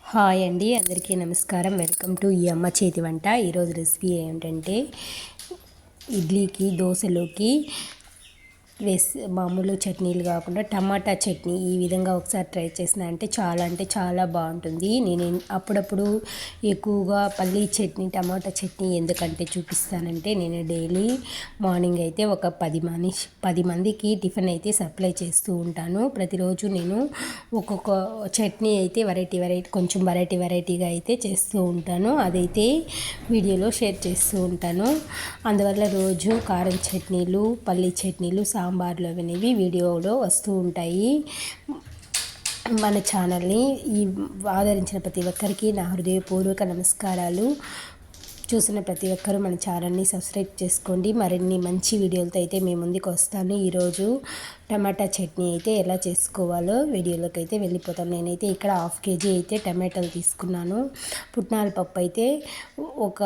Hi అండి, అందరికీ నమస్కారం. వెల్కమ్ టు ఈ అమ్మ చేతి వంట. ఈరోజు రెసిపీ ఏంటంటే ఇడ్లీకి, దోశలోకి మామూలు చట్నీలు కాకుండా టమాటా చట్నీ ఈ విధంగా ఒకసారి ట్రై చేసిన అంటే చాలా బాగుంటుంది. నేను అప్పుడప్పుడు ఎక్కువగా పల్లీ చట్నీ, టమాటా చట్నీ ఎందుకంటే చూపిస్తానంటే నేను డైలీ మార్నింగ్ అయితే ఒక 10 మందికి టిఫిన్ అయితే సప్లై చేస్తూ ఉంటాను. ప్రతిరోజు నేను ఒక్కొక్క చట్నీ అయితే కొంచెం వెరైటీగా అయితే చేస్తూ ఉంటాను. అదైతే వీడియోలో షేర్ చేస్తూ ఉంటాను. అందువల్ల రోజు కారం చట్నీలు, పల్లీ చట్నీలు, సాంబార్లు అనేవి వీడియోలో వస్తూ ఉంటాయి. మన ఛానల్ని ఆదరించిన ప్రతి ఒక్కరికి నా హృదయపూర్వక నమస్కారాలు. చూసిన ప్రతి ఒక్కరూ మన ఛానల్ని సబ్స్క్రైబ్ చేసుకోండి. మరిన్ని మంచి వీడియోలతో అయితే మీ ముందుకు వస్తాను. ఈరోజు టమాటా చట్నీ అయితే ఎలా చేసుకోవాలో వీడియోలోకి అయితే వెళ్ళిపోతాం. నేనైతే ఇక్కడ 1/2 kg అయితే టమాటాలు తీసుకున్నాను. పుట్నాల పప్పు అయితే ఒక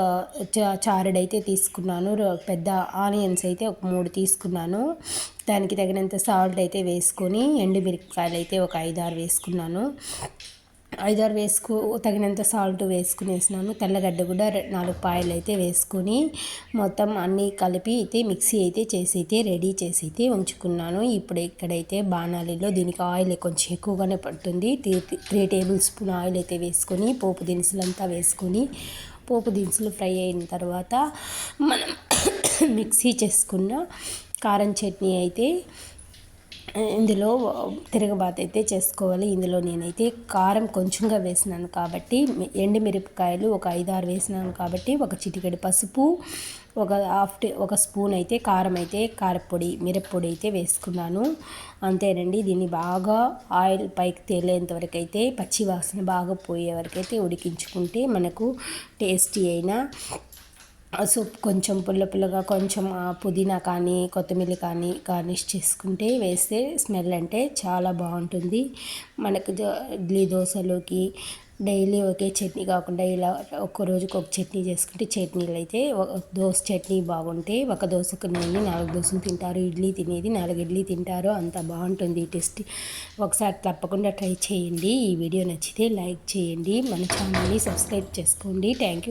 చారుడైతే తీసుకున్నాను. పెద్ద ఆనియన్స్ అయితే ఒక 3 తీసుకున్నాను. దానికి తగినంత సాల్ట్ అయితే వేసుకొని, ఎండుమిరపకాయలు అయితే ఒక 5-6 వేసుకున్నాను. 5-6 తగినంత సాల్ట్ వేసుకునేసినాను. తెల్లగడ్డ కూడా 4 పాయలు అయితే వేసుకొని మొత్తం అన్నీ కలిపి అయితే మిక్సీ అయితే రెడీ చేసి అయితే ఉంచుకున్నాను. ఇప్పుడు ఇక్కడైతే బాణాలిలో దీనికి ఆయిల్ కొంచెం ఎక్కువగానే పడుతుంది. 3 టేబుల్ స్పూన్ ఆయిల్ అయితే వేసుకొని పోపు దినుసులంతా వేసుకొని, పోపు దినుసులు ఫ్రై అయిన తర్వాత మనం మిక్సీ చేసుకున్న కారం చట్నీ అయితే ఇందులో తిరగబాతు అయితే చేసుకోవాలి. ఇందులో నేనైతే కారం కొంచెంగా వేసినాను కాబట్టి, ఎండుమిరపకాయలు ఒక 5-6 వేసినాను కాబట్టి, ఒక చిటికెడు పసుపు, ఒక స్పూన్ అయితే కారపొడి, మిరప్పొడి అయితే వేసుకున్నాను. అంతేనండి. దీన్ని బాగా ఆయిల్ పైకి తేలేంత వరకు అయితే, పచ్చి వాసన బాగా పోయే వరకు అయితే ఉడికించుకుంటే మనకు టేస్టీ అయిన సూప్ కొంచెం పుల్లగా కొంచెం పుదీనా కానీ, కొత్తిమీర కానీ గార్నిష్ చేసుకుంటే వేస్తే స్మెల్ అంటే చాలా బాగుంటుంది. మనకు ఇడ్లీ, దోశలోకి డైలీ ఒకే చట్నీ కాకుండా ఇలా ఒక్క రోజుకి ఒక చట్నీ చేసుకుంటే, చట్నీలు అయితే దోశ చట్నీ బాగుంటే ఒక దోశకు 4 దోశలు తింటారు. ఇడ్లీ తినేది 4 ఇడ్లీ తింటారు. అంత బాగుంటుంది టేస్ట్. ఒకసారి తప్పకుండా ట్రై చేయండి. ఈ వీడియో నచ్చితే లైక్ చేయండి. మన ఛానల్ని సబ్స్క్రైబ్ చేసుకోండి. Thank you.